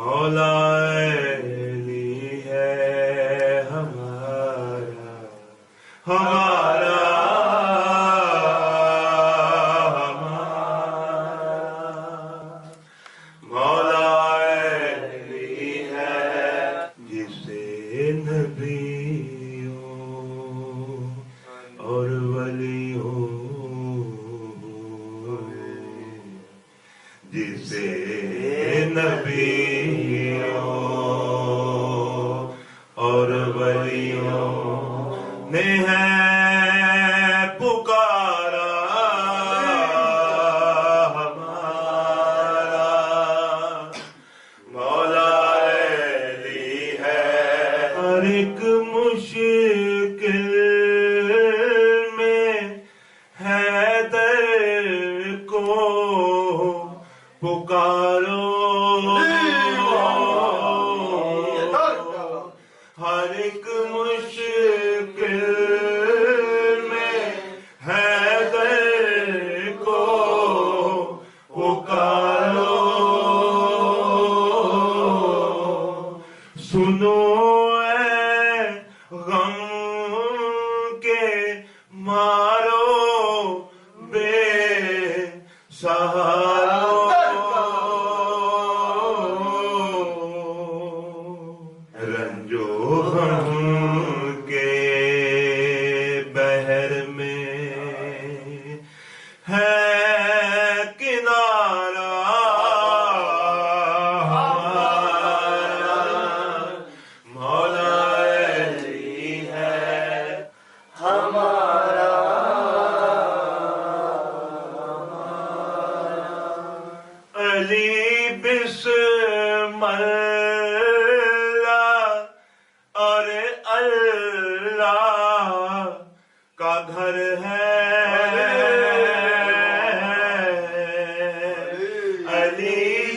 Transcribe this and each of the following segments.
مولا علی ہے ہمارا ہمارا مولا علی ہے جسے نبیوں اور ولیوں جسے نبیوں اور ولیوں نے ہے پکارا ہمارا مولا علی ہے ہر ایک مشکل میں حیدر کو پکارو ہر ایک مشکل میں حیدر کو پکارو سنو اے غم کے مارو بے سہارا رنجو غم کے بحر میں ہے کنارہ ہمارا مولا علی ہے ہمارا علی بسم اور اللہ کا گھر ہے علی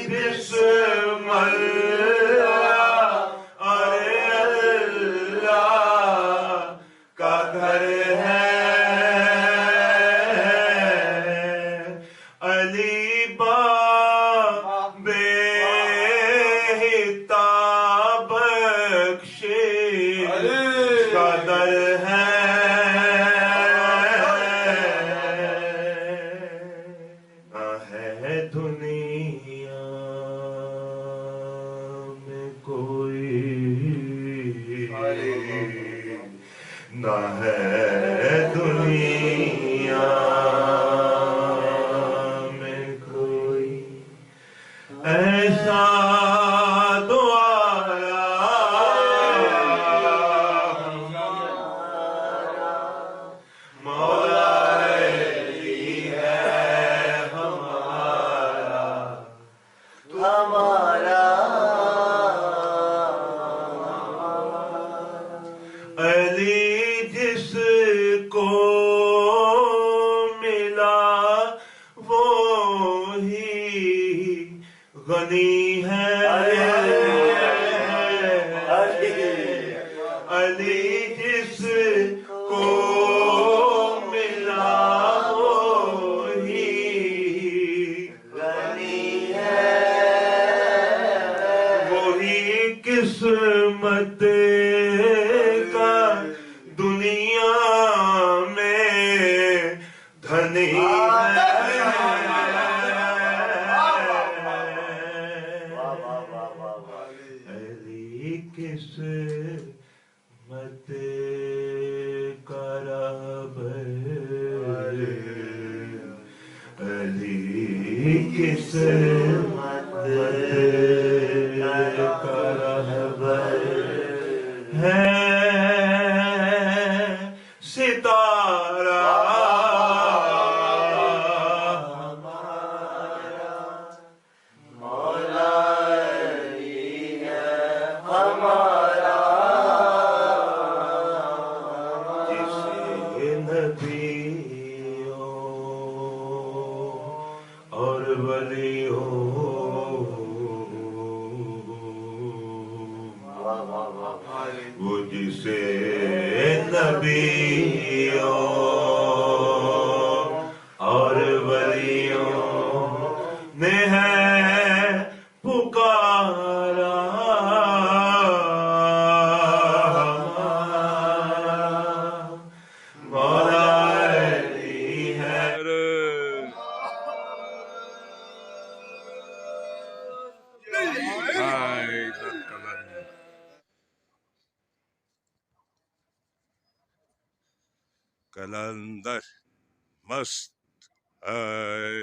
بسم اللہ اور اللہ کا گھر ہے علی قدر ہے نہ ہے دنیا میں کوئی نہ ہے دنیا میں کوئی ایسا علی جس کو ملا وہی غنی ہے علی جس کو ملا وہی غنی ہے وہی قسمت دنیا میں دھنی علی قسمت کا رہبر علی قسمت کا رہبر ہے ستارہ ہمارا مولا علی ہے ہمارا جسے نبیوں اور ولیوں وہ جسے نبیوں اور ولیوں نے ہے پکارا ہائے کلندر مست ہے